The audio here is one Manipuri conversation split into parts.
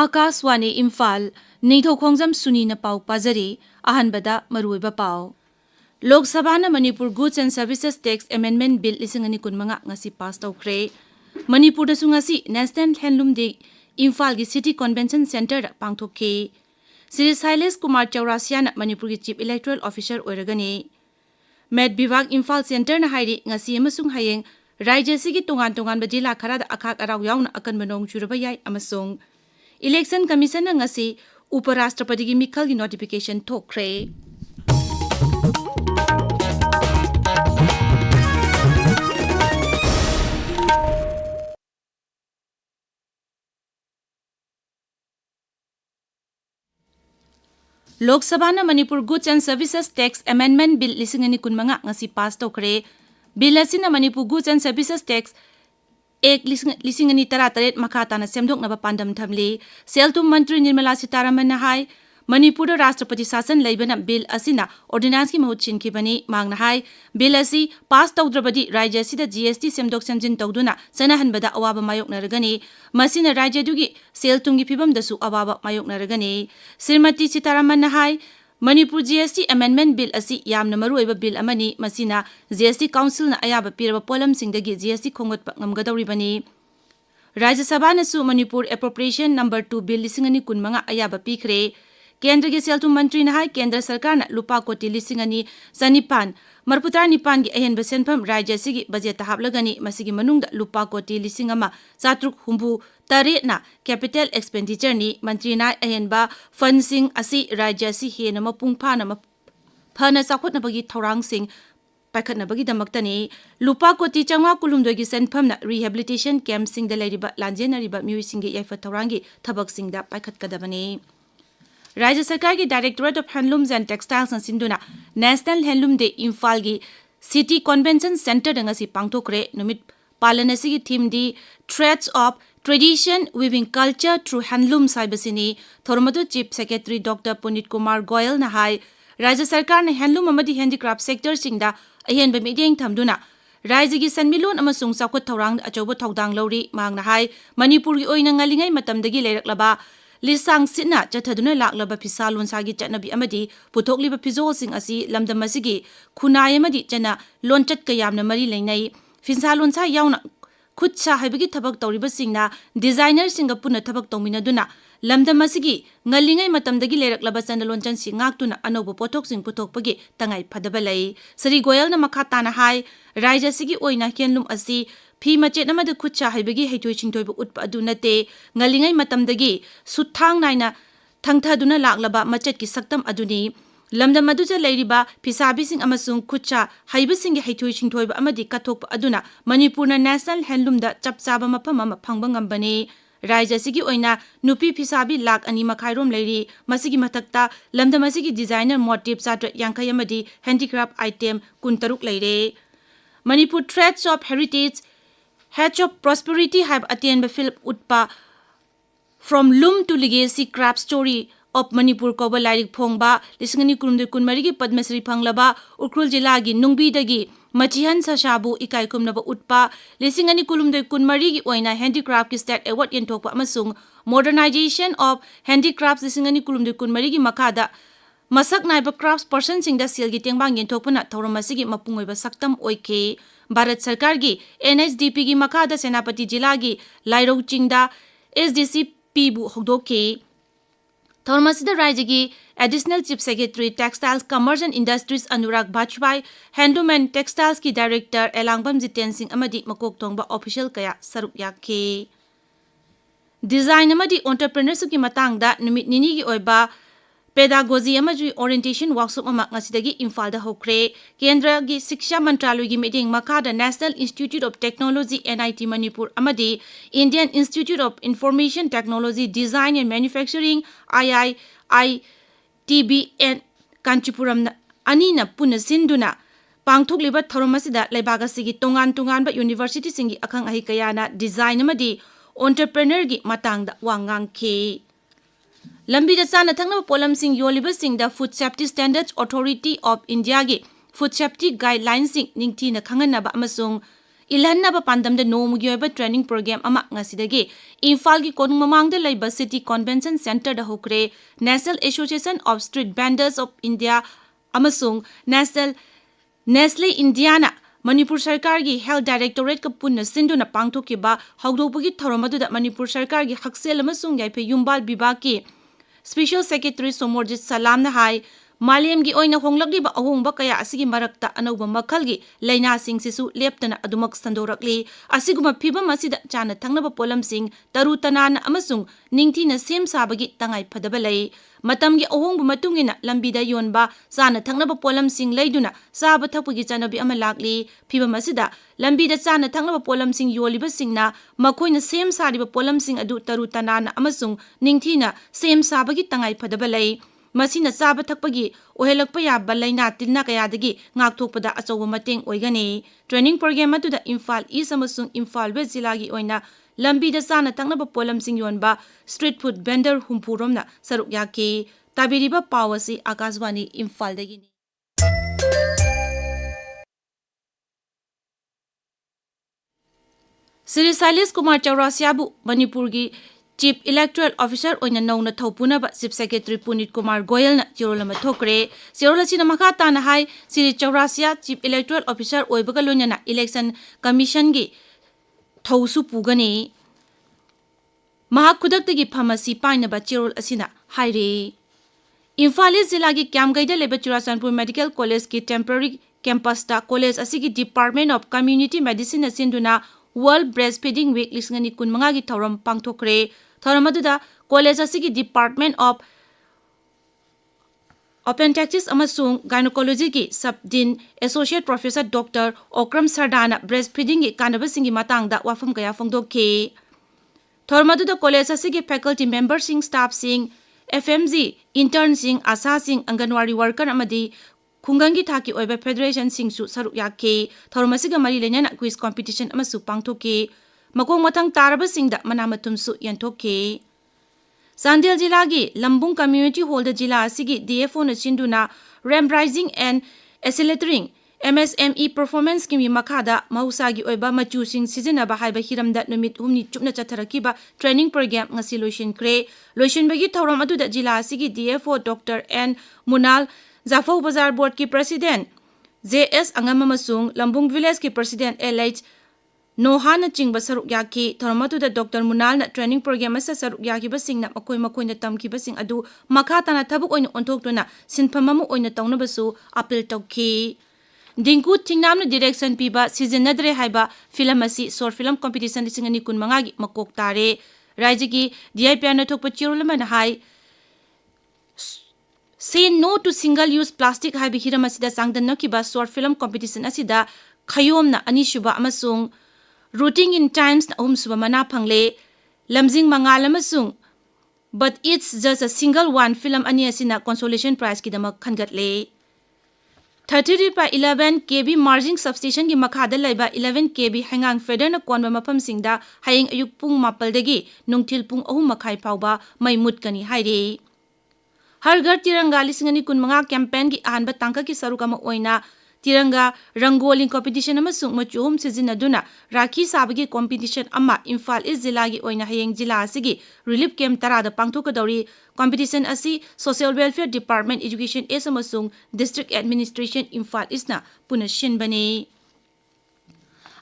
Akaswani Imphal Ningthoukhongjam Suni na pau pazari ahanbada maruiba pau. Lok Sabha na Manipur Goods and Services Tax Amendment Bill 2015 ngasi pass tawkre. Manipur da ngasi National Handloom Day Imphal gi City Convention Center da pangthokke. Sri Silas Kumar Chaurasia na Manipur gi Chief Electoral Officer oiragani. Med Bivag Imphal Center na hairi ngasi amasung hayeng Rajya sigi tungan bajila kharada akhak araw yauna akan manong churaba yai amasung Election Commission na ngasi Uparashtrapati gi mikhal gi notification thokre. Lok Sabha na Manipur Goods and Services Tax Amendment Bill 2015 ngasi pass tawkre. Bill asina Manipur Goods and Services Tax Ek 2013 makata na semdok na pandam thamli Seltum Mantri Nirmala Sitaraman na hai Manipur da Rashtrapati Sasan laibana bill asina ordinance ki mahut chinkibani mangna hai bill asi pass tawdrabadi rajya sida GST semdok semjin tawduna sanahanbada awaba mayok naragani masina rajya dugi Seltum gi phibam dasu awaba mayok naragani Srimati Sitaraman na hai Manipur GST Amendment Bill asi yamna maruiba bill amani masina GST Council na ayaba piraba polam singdagi GST khongot ngamgadawribani Rajya Sabha na su Manipur Appropriation Number 2 Bill 2015 ayaba pikre Kendra gi Seltum Mantri na hai Kendra Sarkar na lupa koti 2019 marputar nipan gi ahenba senpham rajya sigi budget ta haplagani masigi manungda lupa koti 1,703 na capital expenditure ni mantri na ahenba funding asi rajya si hena mapung phana sakhot na bagi thorang sing pakhat na bagi damaktani lupa koti changwa kulumdoi gi senpham na rehabilitation camp sing da leriba lanjena riba miwi sing gi yaifa thorangi thabak sing da pakhat kadabani Rajya Sarkar ki Directorate of Handlooms and Textiles na sinduna National Handloom Day Imphal gi City Convention Center da ngasi pangthokre numit palanasi gi theme di Threads of Tradition Weaving Culture Through Handloom saibasini Thormadu Chief Secretary Dr. Punit Kumar Goyal na hai Rajya Sarkar na handloom amadi handicraft sector singda ahenba mideng thamduna Rajya gi sanmilon amasung sakhot thorang achobo thodang lori mangna hai Manipur gi oina ngalingai matamdagi leiraklaba Lisang sina chathaduna laklaba phisalon sagi chatnabi amadi puthokliba phizol sing asi lamdam asigi khunai amadi chana lonchat kayamna mari leinai phisalon sa yauna khutsa haibagi thabak tawriba singna designer singa puna thabak tawminaduna lamdam asigi ngalingai matamdagi leraklaba chana lonchan singaktuna anobo pothok sing puthokpagi tangai phadabalai Sri Goyal na makhatana hai rajya sigi oina kenlum asi Phi machet namada khutcha haibagi haitoi chingtoi utpa adunate ngalingai matamdagi suthang naina thangthaduna laklaba machet ki saktam aduni lamdam aduja leiriba phisabi sing amasung khutcha haibasing gi haitoi chingtoi amadi kathok aduna Manipurna National Handloom da chapchaba mafam ama phangba ngambani Rajya sigi oina nupi phisabi lakh ani makhairom leiri masigi mathakta lamdam asigi designer motif chatra yankai amadi handicraft item 13 leire Manipur Threads of Heritage Hatch of Prosperity have attained film utpa from loom to legacy craft story of Manipur Koba Lairik Phongba Lisingani Kurumde Kunmarigi Padmasri Phanglaba Ukrul Jilagi Nungbi Dagi Machihan Sashabu Ikai Kumnaba Utpa Lisingani Kurumde Kunmarigi Oina Handicraft State Award Yentokpa Amasung Modernization of Handicrafts Lisingani Kurumde Kunmarigi Makada Masak Naiba Crafts Person Singda Silgi Tengbang Yentokpana Thauramasigi Mapungoiba Saktam Oike Bharat Sarkar gi NHDP gi makada Senapati Jila gi Lairau Chingda SDCP bu hogdoke Thormasida Rajya gi Additional Chief Secretary Textiles Commerce and Industries Anurag Bajpai Handloom and Textiles ki Director Elangbam Jiten Singh amadi makok thongba official kaya saruk yakhe Design amadi entrepreneurship ki matangda numit nini gi oiba Pedagogy amaju orientation workshop ama ngasidagi Imphal da hokre Kendra gi Shiksha Mantraloy gi meeting makada National Institute of Technology NIT Manipur amadi Indian Institute of Information Technology Design and Manufacturing IITBN Kanchipuram anina puna sinduna pangthokliba thoromasida leibaga sigi tongan ba university singi akhang ahi kayana design amadi entrepreneur gi matangda wangang ke Lambi da sana thangna polam sing yoliba sing da Food Safety Standards Authority of India gi Food Safety Guidelines sing ningthi na khanganaba amasung ilhanna pandamda nomugi oiba training program ama ngasidagi Imphal gi konung mamangda laiba City Convention Center da hokre National Association of Street Vendors of India amasung Nestle Indiana Manipur Sarkar gi Health Directorate ka punna sinduna pangthokiba hawdopagi thoromaduda Manipur Sarkar gi haksel amasung yaipe yumbal bibaki Special Secretary Somorjit Salam na hai Malem gi oina honglagli ba ahongba kaya asigi marakta anauba makhalgi laina sing sisu leptana adumak sandorakli asiguma phibam asida chana thangnaba polam sing taru tanana amasung ningthina sem sabagi tangai phadaba lei matamgi ahongba matungina lambida yonba chana thangnaba polam sing leiduna saba thapagi chanabi ama lakli phibam asida lambida chana thangnaba polam sing yoliba singna makoina sem sariba polam sing adu taru tanana amasung ningthina sem sabagi tangai phadaba lei Masina saba thakpagi ohelakpa yaba laina tilna kayadagi ngakthokpada achoba mateng oigani training program atuda Imphal East amasung Imphal West jilagi oina lambi da sana thangnaba polam sing yonba street food vendor humpuromna saruk yaki tabiriba pawasi Akashwani Imphal dagini Sri Silas Kumar Chaurasiabu Manipur gi Chief Electoral Officer oina nauna thaupunaba Chief Secretary Punit Kumar Goyal na chirolama thokre chirola sina makata na hai Sri Chaurasia Chief Electoral Officer oibaga lonya Election Commission gi thausu pugani mahakudaktagi phamasi painaba chirol asina haire Imphal Zilla gi Kyamgaida leba Churachandpur Medical College ki temporary campus ta college asigi Department of Community Medicine asinduna World Breastfeeding Week lisngani kunmanga gi thoram pangthokre thoramadu college asigi Department of Obstetrics amasung Gynecology ki Subdean Associate Professor Dr. Okram Sardana breastfeeding gi kanabasingi matangda wafam kaya phongdokhe thoramadu college asigi faculty members sing staff sing FMG intern sing asa sing Anganwadi worker amadi Khungangi thaki oiba federation singsu saruk yakhe thormasiga mari lenyana quiz competition amasu pangthoke makong mathang taraba singda manamatumsu yanthokhe Sandel jila gi Lambung Community Hall da jila asigi DFO na chinduna Ramp Rising and Accelerating MSME Performance kimi makhada mahusagi oiba machu sing sizinaba haiba hiramda numit humni chupna chatharakiba training program ngasi loishin bagi thoram aduda jila asigi DFO Dr. N Munal Zafau Bazar Board ki President JS Angam amasung Lambung Village ki President LH Nohana chingba saruk yaki thoramatu da Dr. Munal na training program asa saruk yaki basing na makoi na tamki basing adu makata na tabuk oina onthokduna sinphamamu oina tawna basu appeal tawki Dingku tingnam na direction piba season nadre haiba film asi short film competition lisingani kunmanga gi makok tare raijigi DIP na thokpa chirulama na hai Say no to single-use plastic hai bihira masida sangdan nakiba short film competition asida khayom na anishuba amasung routing in times na suba mana phangle lamjing mangal amasung but it's just a single one film ani asina consolation prize kidamak khangatle 30/11 kV margin substation gi makhada laiba 11 kV hangang feeder na konba mafam singda hayeng ayuk pung mapal dagi nungthil pung 3 makhai phawba mai mutkani haire Har Ghar Tiranga lisingani kunmanga campaign gi ahanba tangka ki sarukama oina Tiranga Rangoli competition amasung machum sizinaduna Rakhi sabagi competition amma Imphal East Zilla gi oina hayeng jila asigi relief camp tarada pangthokadori competition asi Social Welfare Department Education amasung District Administration Imphal East na punashin bani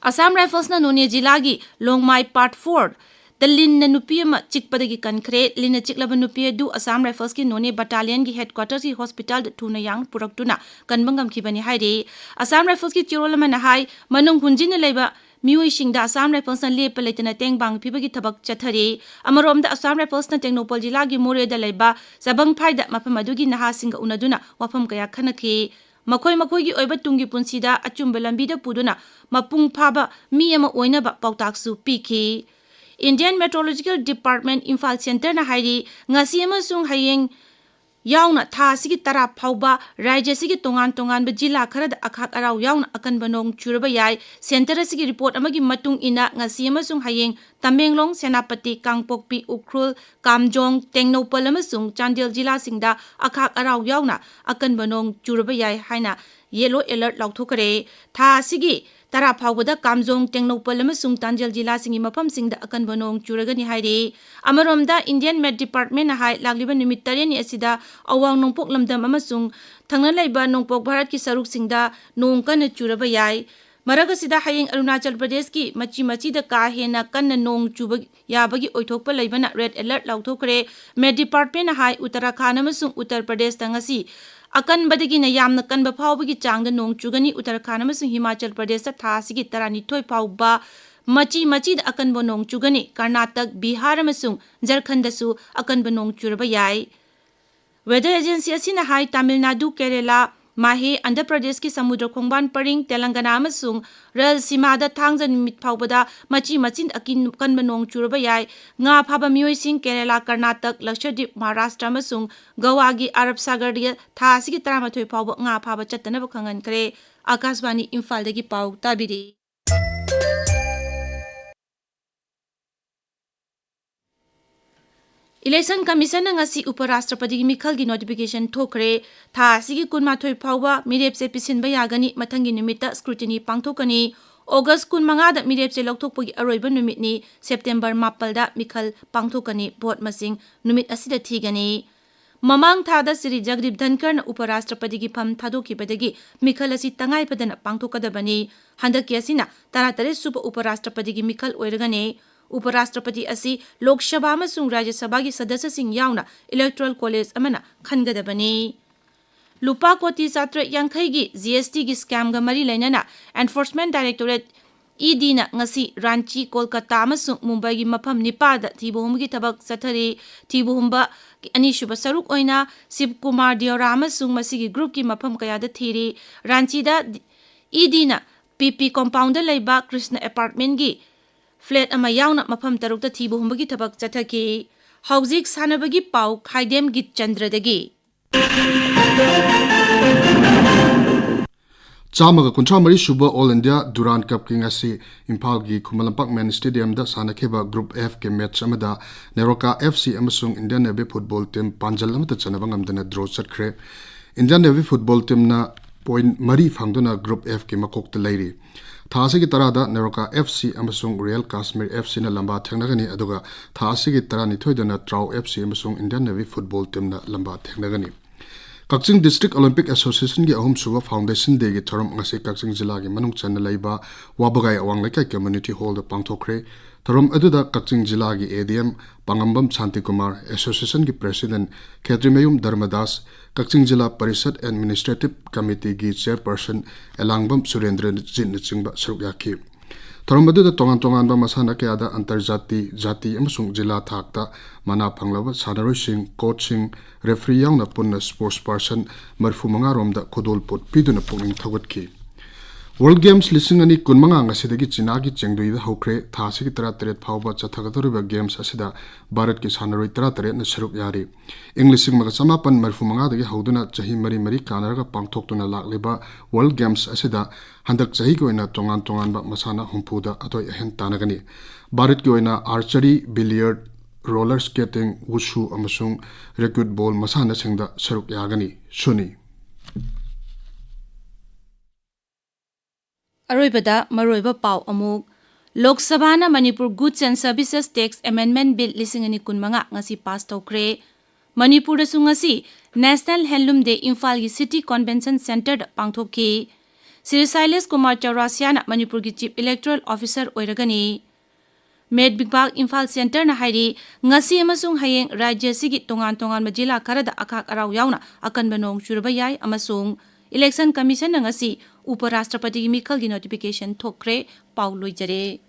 Assam Rifles na Noni Zilla gi Longmai Part 4 The Lin na nupi ma chikpadagi kankre Lin na chiklaba nupi du Assam Rifles ki Noni Battalion ki headquarters ki hospital da tuna yang puraktuna kanbangam kibani haire Assam Rifles ki chirolama na hai manung hunjin na laiba mioi singda Assam Rifles na lepa laitana tengbang pibagi thabak chathare amarom da Assam Rifles na Technopol jila gi more da laiba sabang phaida mapamadugi naha singa unaduna wafam kaya khanakhe makoi gi oiba tungi punsida achumba lambida puduna mapung phaba mi ama oina ba pautaksu pikhi Indian Meteorological Department Imphal Center na hairi ngasi amasung hayeng yauna tha sigi tara phauba raija sigi tongan ba jila kharada akhak arau yauna akan banong churaba yai center sigi report amagi matung ina ngasi amasung hayeng Tamenglong Senapati Kangpokpi Ukhrul Kamjong Tengnopal amasung Chandel jila singda akhak arau yauna akan banong churaba yai haina yellow alert lauthokare tha sigi tara phawbada kamjong tengnopal amasung tanjel jila singi mafam singda akanba nong churagani hairi amaromda Indian Met Department na hai lagliba numit tareni asida awang nongpok lamdam amasung thangna laiba nongpok Bharat ki saruk singda nong kana churaba yai Maragasida hayeng Arunachal Pradesh ki machi da ka hena kanna nong chuba yabagi oithokpa laibana red alert lauthokre Met Department na hai Uttarakhand amasung Uttar Pradesh tangasi akan badagi na yamna kanba phawbagi changda nong chugani Uttarakhand amasung Himachal Pradesh ta thasigi taranithoi phawba machi da akan bo nong chugani Karnataka Bihar amasung Jharkhand dasu akan bo nong churaba yai Weather Agency asina hai Tamil Nadu Kerala Mahe Andhra Pradesh ki Samudra Khongban Paring Telangana amasung Rayalaseema da thangja numit phawbada machi akin kanba nong churaba yai nga phaba mioi sing Kerala Karnataka Lakshadweep Maharashtra amasung Goa gi Arab Sagar dia thasigi 13 phawba nga phaba chattanaba khangan kare Akashvani Imphal dagi pau tabiri Election Commission na ngasi Uparashtrapati Mikhal gi notification thokre tha asigi kunmathoi phawba mirep se pisinba yagani mathangi numita scrutiny pangthokani August 15 da mirep se lokthokpagi aroiba numit ni September 9 da Mikhal pangthokani vote masing numit asida thigani Mamang thada Sri Jagdip Dhankar na Uparashtrapati gi pham thadokibadagi Mikhal asi tangai padana pangthokadabani handaki asina taratare supa Uparashtrapati gi Mikhal oiragane Uparashtrapati asi Lok Sabha amasung Rajya Sabha gi sadasya sing yauna Electoral College amana khangadabani Lupa koti satra yankhai gi GST gi scam ga mari lainana Enforcement Directorate ED na ngasi Ranchi Kolkata amasung Mumbai gi mafam nipada thibuhum gi thabak sathari thibuhumba ani shuba saruk oina Sip Kumar Diora amasung masigi group ki mafam kaya da thiri Ranchi da ED na PP compound da laiba Krishna apartment gi flat ama yauna mafam tarukta thibuhumbagi thabak chathaki hauzik sanabagi pau Khaidem Geetchandra dagi Chamaga Kuntramari Suba All India Durand Cup King asi Imphal gi Khumalampang Men Stadium da sanakheba Group F ke match amada Neroka FC amasung Indian Navy football team Panjal amata chanabang amdana draw chatkre Indian Navy football team na point mari phangduna Group F ke makok ta lairi Thasi ki tarada Neroka FC amasung Real Kashmir FC na lamba thengnagani aduga thasi ki tarani thoidana Trau FC amasung Indian Navy football team na lamba thengnagani Kakching District Olympic Association ki ahum suba foundation day ki thoram ngasi Kakching jila ki manung chan laiba wabagai awang laikai community hall da pangthokre thoram aduda Kakching jila ki ADM Pangambam Shanti Kumar Association ki president Khetrimayum Dharmadas Kakching Jila Parishad Administrative Committee ki chairperson Elangbam Surendra Jin chingba saruk yakhi thoramadu da tongan ba masana ke ada antarjati jati amasung jila thakta mana phanglaba sanaroi sing coaching referee yang na punna sports person marfu manga rom da khodol pot piduna punging thogat ki World Games listing ani kunmanga ngasidagi China ki chengdui da hokre thasi ki 33 phawba chathagatoriba games asida Bharat ki sanaroi 33 na saruk yari English maga samapan marfu manga dagi hauduna chahi mari kanaraga pangthoktuna lakleba World Games asida handak chahi ko ina tongan ba masana humpuda atoi ahen tanagani Bharat ki oina archery billiard roller skating wushu amasung racquet ball masana singda saruk yagani Suni Aroibada maroiba pau amuk Lok Sabha na Manipur Goods and Services Tax Amendment Bill 2015 ngasi pass tawkre Manipur da ngasi National Handloom Day Imphal gi City Convention Center da pangthokki Sri Silas Kumar Chaurasia na Manipur gi Chief Electoral Officer oiragani Med Bigbag Imphal Center na hairi ngasi amasung hayeng rajya sigi tongan majila karada akak araw yauna akan banong churba yai amasung Election Commission na ngasi Uparashtrapati Mikhal gi notification thokre pau loijare